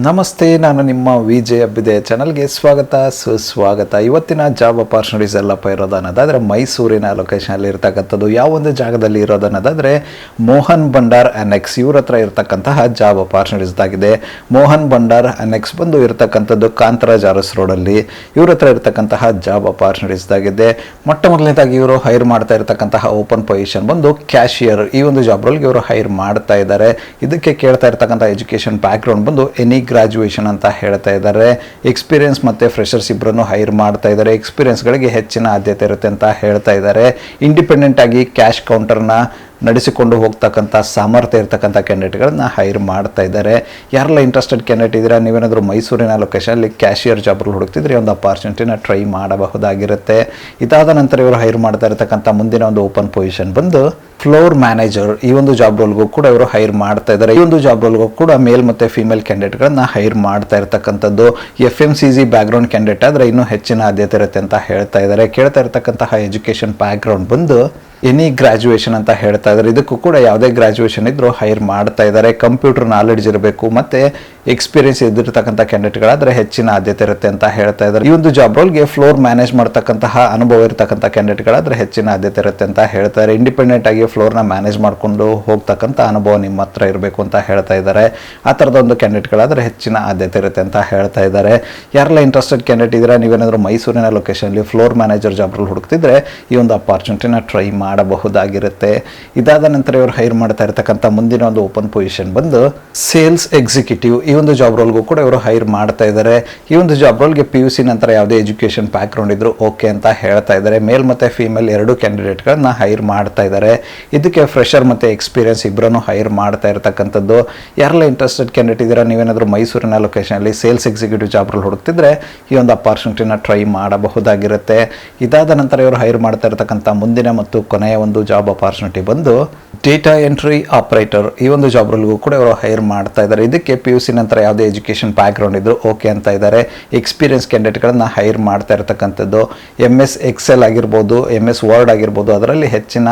ನಮಸ್ತೆ, ನಾನು ನಿಮ್ಮ ವಿಜಯ್ ಅಬ್ಬಿದೆ ಚಾನಲ್ಗೆ ಸ್ವಾಗತ ಸುಸ್ವಾಗತ. ಇವತ್ತಿನ ಜಾಬ್ ಅಪಾರ್ಚುನಿಟೀಸ್ ಎಲ್ಲಪ್ಪ ಇರೋದನ್ನೋದಾದರೆ ಮೈಸೂರಿನ ಲೊಕೇಶನಲ್ಲಿ ಇರ್ತಕ್ಕಂಥದ್ದು. ಯಾವೊಂದು ಜಾಗದಲ್ಲಿ ಇರೋದನ್ನೋದಾದರೆ ಮೋಹನ್ ಭಂಡಾರ್ ಅನೆಕ್ಸ್ ಇವ್ರ ಹತ್ರ ಇರ್ತಕ್ಕಂತಹ ಜಾಬ್ ಅಪಾರ್ಚುನಿಟೀಸ್ ಆಗಿದೆ. ಮೋಹನ್ ಭಂಡಾರ್ ಅನೆಕ್ಸ್ ಬಂದು ಇರ್ತಕ್ಕಂಥದ್ದು ಕಾಂತರಾಜ್ ಅರಸ್ ರೋಡಲ್ಲಿ ಇವ್ರ ಹತ್ರ ಇರ್ತಕ್ಕಂತಹ ಜಾಬ್ ಅಪಾರ್ಚುನಿಟೀಸ್ ಆಗಿದೆ. ಮೊಟ್ಟ ಮೊದಲನೇದಾಗಿ ಇವರು ಹೈರ್ ಮಾಡ್ತಾ ಇರ್ತಕ್ಕಂತಹ ಓಪನ್ ಪೊಸಿಷನ್ ಬಂದು ಕ್ಯಾಶಿಯರ್. ಈ ಒಂದು ಜಾಬ್ ರೋಲ್ಗೆ ಇವರು ಹೈರ್ ಮಾಡ್ತಾ ಇದ್ದಾರೆ. ಇದಕ್ಕೆ ಕೇಳ್ತಾ ಇರ್ತಕ್ಕಂಥ ಎಜುಕೇಷನ್ ಬ್ಯಾಕ್ಗ್ರೌಂಡ್ ಬಂದು ಎನಿ ಗ್ರಾಜುಯೇಷನ್ ಅಂತ ಹೇಳ್ತಾ ಇದ್ದಾರೆ. ಎಕ್ಸ್ಪೀರಿಯನ್ಸ್ ಮತ್ತು ಫ್ರೆಷರ್ಸ್ ಇಬ್ಬರನ್ನು ಹೈರ್ ಮಾಡ್ತಾ ಇದ್ದಾರೆ. ಎಕ್ಸ್ಪೀರಿಯನ್ಸ್ಗಳಿಗೆ ಹೆಚ್ಚಿನ ಆದ್ಯತೆ ಇರುತ್ತೆ ಅಂತ ಹೇಳ್ತಾ ಇದ್ದಾರೆ. ಇಂಡಿಪೆಂಡೆಂಟ್ ಆಗಿ ಕ್ಯಾಶ್ ಕೌಂಟರ್ನ ನಡೆಸಿಕೊಂಡು ಹೋಗ್ತಕ್ಕಂಥ ಸಾಮರ್ಥ್ಯ ಇರ್ತಕ್ಕಂಥ ಕ್ಯಾಂಡಿಡೇಟ್ಗಳನ್ನ ಹೈರ್ ಮಾಡ್ತಾ ಇದ್ದಾರೆ. ಯಾರೆಲ್ಲ ಇಂಟ್ರೆಸ್ಟೆಡ್ ಕ್ಯಾಂಡಿಡೇಟ್ ಇದ್ದೀರಾ, ನೀವೇನಾದರೂ ಮೈಸೂರಿನ ಲೊಕೇಶನಲ್ಲಿ ಕ್ಯಾಶಿಯರ್ ಜಾಬ್ಗಳು ಹುಡುಕ್ತಿದ್ರೆ ಒಂದು ಅಪಾರ್ಚುನಿಟಿನ ಟ್ರೈ ಮಾಡಬಹುದಾಗಿರುತ್ತೆ. ಇದಾದ ನಂತರ ಇವರು ಹೈರ್ ಮಾಡ್ತಾ ಇರತಕ್ಕಂಥ ಮುಂದಿನ ಒಂದು ಓಪನ್ ಪೊಸಿಷನ್ ಬಂದು ಫ್ಲೋರ್ ಮ್ಯಾನೇಜರ್. ಈ ಒಂದು ಜಾಬ್ ರೋಲ್ಗೂ ಕೂಡ ಇವರು ಹೈರ್ ಮಾಡ್ತಾ ಇದ್ದಾರೆ. ಈ ಒಂದು ಜಾಬ್ ರೋಲ್ಗೂ ಕೂಡ ಮೇಲ್ ಮತ್ತು ಫಿಮೇಲ್ ಕ್ಯಾಂಡಿಡೇಟ್ಗಳನ್ನ ಹೈರ್ ಮಾಡ್ತಾ ಇರತಕ್ಕಂಥದ್ದು. FMCG ಬ್ಯಾಕ್ಗ್ರೌಂಡ್ ಕ್ಯಾಂಡಿಡೇಟ್ ಆದರೆ ಇನ್ನೂ ಹೆಚ್ಚಿನ ಆದ್ಯತೆ ಇರುತ್ತೆ ಅಂತ ಹೇಳ್ತಾ ಇದ್ದಾರೆ. ಕೇಳ್ತಾ ಇರತಕ್ಕಂತಹ ಎಜುಕೇಷನ್ ಬ್ಯಾಕ್ಗ್ರೌಂಡ್ ಬಂದು ಎನಿ ಗ್ರಾಜುಯೇಷನ್ ಅಂತ ಹೇಳ್ತಾ ಇದ್ದಾರೆ. ಇದಕ್ಕೂ ಕೂಡ ಯಾವುದೇ ಗ್ರಾಜುಯೇಷನ್ ಇದ್ರೂ ಹೈರ್ ಮಾಡ್ತಾ ಇದ್ದಾರೆ. ಕಂಪ್ಯೂಟರ್ ನಾಲೆಡ್ಜ್ ಇರಬೇಕು ಮತ್ತು ಎಕ್ಸ್ಪೀರಿಯನ್ಸ್ ಇದ್ದಿರ್ತಕ್ಕಂಥ ಕ್ಯಾಂಡಿಡೇಟ್ಗಳಾದರೆ ಹೆಚ್ಚಿನ ಆದ್ಯತೆ ಇರುತ್ತೆ ಅಂತ ಹೇಳ್ತಾ ಇದ್ದಾರೆ. ಈ ಒಂದು ಜಾಬ್ ರೋಲ್ಗೆ ಫ್ಲೋರ್ ಮ್ಯಾನೇಜ್ ಮಾಡ್ತಕ್ಕಂತಹ ಅನುಭವ ಇರತಕ್ಕಂಥ ಕ್ಯಾಂಡಿಡೇಟ್ಗಳಾದರೆ ಹೆಚ್ಚಿನ ಆದ್ಯತೆ ಇರುತ್ತೆ ಅಂತ ಹೇಳ್ತಾರೆ. ಇಂಡಿಪೆಂಡೆಂಟ್ ಆಗಿ ಫ್ಲೋರ್ನ ಮ್ಯಾನೇಜ್ ಮಾಡಿಕೊಂಡು ಹೋಗ್ತಕ್ಕಂಥ ಅನುಭವ ನಿಮ್ಮ ಹತ್ರ ಇರಬೇಕು ಅಂತ ಹೇಳ್ತಾ ಇದ್ದಾರೆ. ಆ ಥರದ ಒಂದು ಕ್ಯಾಂಡಿಡೇಟ್ಗಳಾದರೆ ಹೆಚ್ಚಿನ ಆದ್ಯತೆ ಇರುತ್ತೆ ಅಂತ ಹೇಳ್ತಾ ಇದ್ದಾರೆ. ಯಾರೆಲ್ಲ ಇಂಟ್ರೆಸ್ಟೆಡ್ ಕ್ಯಾಂಡಿಡೇಟ್ ಇದ್ದೀರಾ, ನೀವೇನಾದರೂ ಮೈಸೂರಿನ ಲೊಕೇಶನಲ್ಲಿ ಫ್ಲೋರ್ ಮ್ಯಾನೇಜರ್ ಜಾಬ್ ರೋಲ್ ಹುಡುಕ್ತಿದ್ರೆ ಈ ಒಂದು ಅಪಾರ್ಚುನಿಟಿನ ಟ್ರೈ ಮಾಡಬಹುದಾಗಿರುತ್ತೆ. ಇದಾದ ನಂತರ ಇವರು ಹೈರ್ ಮಾಡ್ತಾ ಇರತಕ್ಕಂಥ ಮುಂದಿನ ಒಂದು ಓಪನ್ ಪೊಸಿಷನ್ ಬಂದು ಸೇಲ್ಸ್ ಎಕ್ಸಿಕ್ಯೂಟಿವ್. ಈ ಒಂದು ಜಾಬ್ ರೋಲ್ಗೂ ಕೂಡ ಇವರು ಹೈರ್ ಮಾಡ್ತಾ ಇದ್ದಾರೆ. ಈ ಒಂದು ಜಾಬ್ ರೋಲ್ಗೆ PUC ನಂತರ ಯಾವುದೇ ಎಜುಕೇಷನ್ ಬ್ಯಾಕ್ಗ್ರೌಂಡ್ ಇದ್ರು ಓಕೆ ಅಂತ ಹೇಳ್ತಾ ಇದ್ದಾರೆ. ಮೇಲ್ ಮತ್ತು ಫೀಮೇಲ್ ಎರಡು ಕ್ಯಾಂಡಿಡೇಟ್ಗಳನ್ನ ಹೈರ್ ಮಾಡ್ತಾ ಇದ್ದಾರೆ. ಇದಕ್ಕೆ ಫ್ರೆಷರ್ ಮತ್ತು ಎಕ್ಸ್ಪೀರಿಯನ್ಸ್ ಇಬ್ಬರನ್ನು ಹೈರ್ ಮಾಡ್ತಾ ಇರತಕ್ಕಂಥದ್ದು. ಯಾರೆಲ್ಲ ಇಂಟ್ರೆಸ್ಟೆಡ್ ಕ್ಯಾಂಡಿಡೇಟ್ ಇದ್ದೀರಾ, ನೀವೇನಾದರೂ ಮೈಸೂರಿನ ಲೊಕೇಶನಲ್ಲಿ ಸೇಲ್ಸ್ ಎಕ್ಸಿಕ್ಯೂಟಿವ್ ಜಾಬ್ ರೋಲ್ ಹುಡುಕ್ತಿದ್ರೆ ಈ ಒಂದು ಅಪಾರ್ಚುನಿಟಿನ ಟ್ರೈ ಮಾಡಬಹುದಾಗಿರುತ್ತೆ. ಇದಾದ ನಂತರ ಇವರು ಹೈರ್ ಮಾಡ್ತಾ ಇರತಕ್ಕಂಥ ಮುಂದಿನ ಮತ್ತು ಕೊನೆಯ ಒಂದು ಜಾಬ್ ಅಪಾರ್ಚುನಿಟಿ ಬಂದು ಡೇಟಾ ಎಂಟ್ರಿ ಆಪರೇಟರ್. ಈ ಒಂದು ಜಾಬ್ ರೋಲ್ಗೂ ಕೂಡ ಇವರು ಹೈರ್ ಮಾಡ್ತಾ ಇದ್ದಾರೆ. ಇದಕ್ಕೆ PUC ನಂತರ ಯಾವುದೇ ಎಜುಕೇಷನ್ ಬ್ಯಾಕ್ಗ್ರೌಂಡ್ ಇದ್ರು ಓಕೆ ಅಂತ ಇದ್ದಾರೆ. ಎಕ್ಸ್ಪೀರಿಯನ್ಸ್ ಕ್ಯಾಂಡಿಡೇಟ್ಗಳನ್ನ ಹೈರ್ ಮಾಡ್ತಾ ಇರತಕ್ಕಂಥದ್ದು. MS Excel ಆಗಿರ್ಬೋದು, MS Word ಆಗಿರ್ಬೋದು, ಅದರಲ್ಲಿ ಹೆಚ್ಚಿನ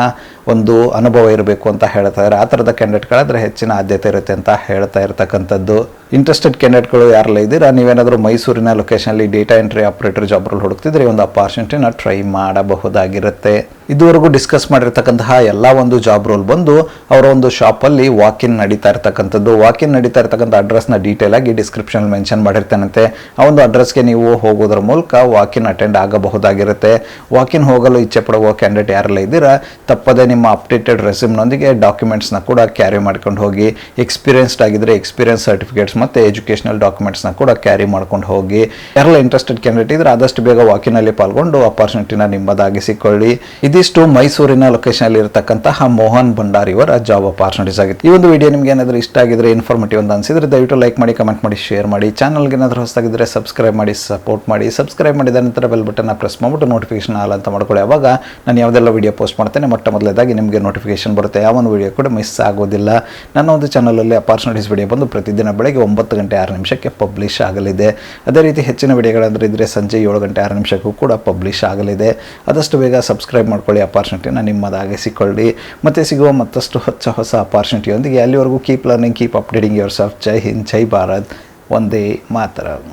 ಒಂದು ಅನುಭವ ಇರಬೇಕು ಅಂತ ಹೇಳ್ತಾ ಇದ್ದಾರೆ. ಆ ಥರದ ಕ್ಯಾಂಡಿಡೇಟ್ಗಳಾದರೆ ಹೆಚ್ಚಿನ ಆದ್ಯತೆ ಇರುತ್ತೆ ಅಂತ ಹೇಳ್ತಾ ಇರತಕ್ಕಂಥದ್ದು. ಇಂಟ್ರೆಸ್ಟೆಡ್ ಕ್ಯಾಂಡಿಡೇಟ್ಗಳು ಯಾರೆಲ್ಲ ಇದ್ದೀರಾ, ನೀವೇನಾದರೂ ಮೈಸೂರಿನ ಲೊಕೇಶನಲ್ಲಿ data entry operator job role ಹುಡುಕ್ತಿದ್ರೆ ಒಂದು ಅಪಾರ್ಚುನಿಟಿನ ಟ್ರೈ ಮಾಡಬಹುದಾಗಿರುತ್ತೆ. ಇದುವರೆಗೂ ಡಿಸ್ಕಸ್ ಮಾಡಿರ್ತಕ್ಕಂತಹ ಎಲ್ಲ ಒಂದು ಜಾಬ್ ರೋಲ್ ಬಂದು ಅವರ ಒಂದು ಶಾಪಲ್ಲಿ ವಾಕಿನ್ ನಡೀತಾ ಇರ್ತಕ್ಕಂಥದ್ದು. ವಾಕಿನ್ ನಡೀತಾ ಇರ್ತಕ್ಕಂಥ ಅಡ್ರೆಸ್ನ ಡೀಟೇಲ್ ಆಗಿ ಡಿಸ್ಕ್ರಿಪ್ಷನ್ ಮೆನ್ಷನ್ ಮಾಡಿರ್ತಾನಂತೆ. ಆ ಒಂದು ಅಡ್ರೆಸ್ಗೆ ನೀವು ಹೋಗೋದ್ರ ಮೂಲಕ ವಾಕಿನ್ ಅಟೆಂಡ್ ಆಗಬಹುದಾಗಿರುತ್ತೆ. ವಾಕಿನ್ ಹೋಗಲು ಇಚ್ಛೆ ಪಡುವ ಕ್ಯಾಂಡಿಡೇಟ್ ಯಾರೆಲ್ಲ ಇದ್ದೀರಾ, ತಪ್ಪದೆ ನಿಮ್ಮ ಅಪ್ಡೇಟೆಡ್ ರೆಸ್ಯೂಮ್ನೊಂದಿಗೆ ಡಾಕ್ಯುಮೆಂಟ್ಸ್ನ ಕೂಡ ಕ್ಯಾರಿ ಮಾಡ್ಕೊಂಡು ಹೋಗಿ. ಎಕ್ಸ್ಪೀರಿಯನ್ಸ್ಡ್ ಆಗಿದ್ರೆ ಎಕ್ಸ್ಪೀರಿಯನ್ಸ್ ಸರ್ಟಿಫಿಕೇಟ್ಸ್ ಮತ್ತು ಎಜುಕೇಷನಲ್ ಡಾಕ್ಯುಮೆಂಟ್ಸ್ನ ಕೂಡ ಕ್ಯಾರಿ ಮಾಡ್ಕೊಂಡು ಹೋಗಿ. ಯಾರೆಲ್ಲ ಇಂಟ್ರೆಸ್ಟೆಡ್ ಕ್ಯಾಂಡಿಡೇಟ್ ಇದ್ರೆ ಆದಷ್ಟು ಬೇಗ ವಾಕಿನಲ್ಲಿ ಪಾಲ್ಗೊಂಡು ಅಪಾರ್ಚುನಿಟಿನ ನಿಮ್ಮದಾಗಿಸಿಕೊಳ್ಳಿ. ಇದಿಷ್ಟು ಮೈಸೂರಿನ ಲೊಕೇಶನ್ ಇರತಕ್ಕಂತಹ ಮೋಹನ್ ಭಂಡಾರ್ ಇವರ ಜಾಬ್ ಅಪಾರ್ಚುನಿಟೀಸ್ ಆಗಿತ್ತು. ಈ ಒಂದು ವಿಡಿಯೋ ನಿಮಗೆ ಏನಾದರೂ ಇಷ್ಟ ಆಗಿದ್ರೆ, ಇನ್ಫಾರ್ಮೇಟಿವ್ ಅಂತ ಅನಿಸಿದ್ರೆ ದಯವಿಟ್ಟು ಲೈಕ್ ಮಾಡಿ, ಕಮೆಂಟ್ ಮಾಡಿ, ಶೇರ್ ಮಾಡಿ. ಚಾನಲ್ಗೆ ಏನಾದರೂ ಹೊಸದಾಗಿದ್ದರೆ ಸಬ್ಸ್ಕ್ರೈಬ್ ಮಾಡಿ, ಸಪೋರ್ಟ್ ಮಾಡಿ. ಸಬ್ಸ್ಕ್ರೈಬ್ ಮಾಡಿದ ನಂತರ ಬೆಲ್ ಬಟನ್ನ ಪ್ರೆಸ್ ಮಾಡಿಬಿಟ್ಟು ನೋಟಿಫಿಕೇಶನ್ ಆಲ್ ಅಂತ ಮಾಡ್ಕೊಳ್ಳಿ. ಅವಾಗ ನಾನು ಯಾವುದೆಲ್ಲ ವಿಡಿಯೋ ಪೋಸ್ಟ್ ಮಾಡ್ತೇನೆ ಮೊಟ್ಟ ಮೊದಲೇದಾಗಿ ನಿಮಗೆ ನೋಟಿಫಿಕೇಶನ್ ಬರುತ್ತೆ. ಯಾವ ಒಂದು ವಿಡಿಯೋ ಕೂಡ ಮಿಸ್ ಆಗೋದಿಲ್ಲ. ನನ್ನ ಒಂದು ಚಾನಲಲ್ಲಿ ಅಪಾರ್ಚುನಿಟೀಸ್ ವಿಡಿಯೋ ಬಂದು ಪ್ರತಿದಿನ ಬೆಳಗ್ಗೆ 9 ಗಂಟೆ 6 ನಿಮಿಷಕ್ಕೆ ಪಬ್ಲಿಷ್ ಆಗಲಿದೆ. ಅದೇ ರೀತಿ ಹೆಚ್ಚಿನ ವಿಡಿಯೋಗಳಂದ್ರೆ ಇದ್ದರೆ ಸಂಜೆ 7 ಗಂಟೆ 6 ನಿಮಿಷಕ್ಕೂ ಕೂಡ ಪಬ್ಲಿಷ್ ಆಗಲಿದೆ. ಆದಷ್ಟು ಬೇಗ ಸಬ್ಸ್ಕ್ರೈಬ್ ಮಾಡ್ಕೊಳ್ಳಿ, ಅಪಾರ್ಚುನಿಟಿನ ನಿಮ್ಮದಾಗಿಸಿಕೊಳ್ಳಿ. ಮತ್ತೆ ಸಿಗುವ ಮತ್ತಷ್ಟು ಹೊಸ ಅಪಾರ್ಚುನಿಟಿಯೊಂದಿಗೆ. ಅಲ್ಲಿವರೆಗೂ keep learning, keep updating your self. ಜೈ ಹಿಂದ್, ಜೈ ಭಾರತ್, ವಂದೇ ಮಾತರಂ.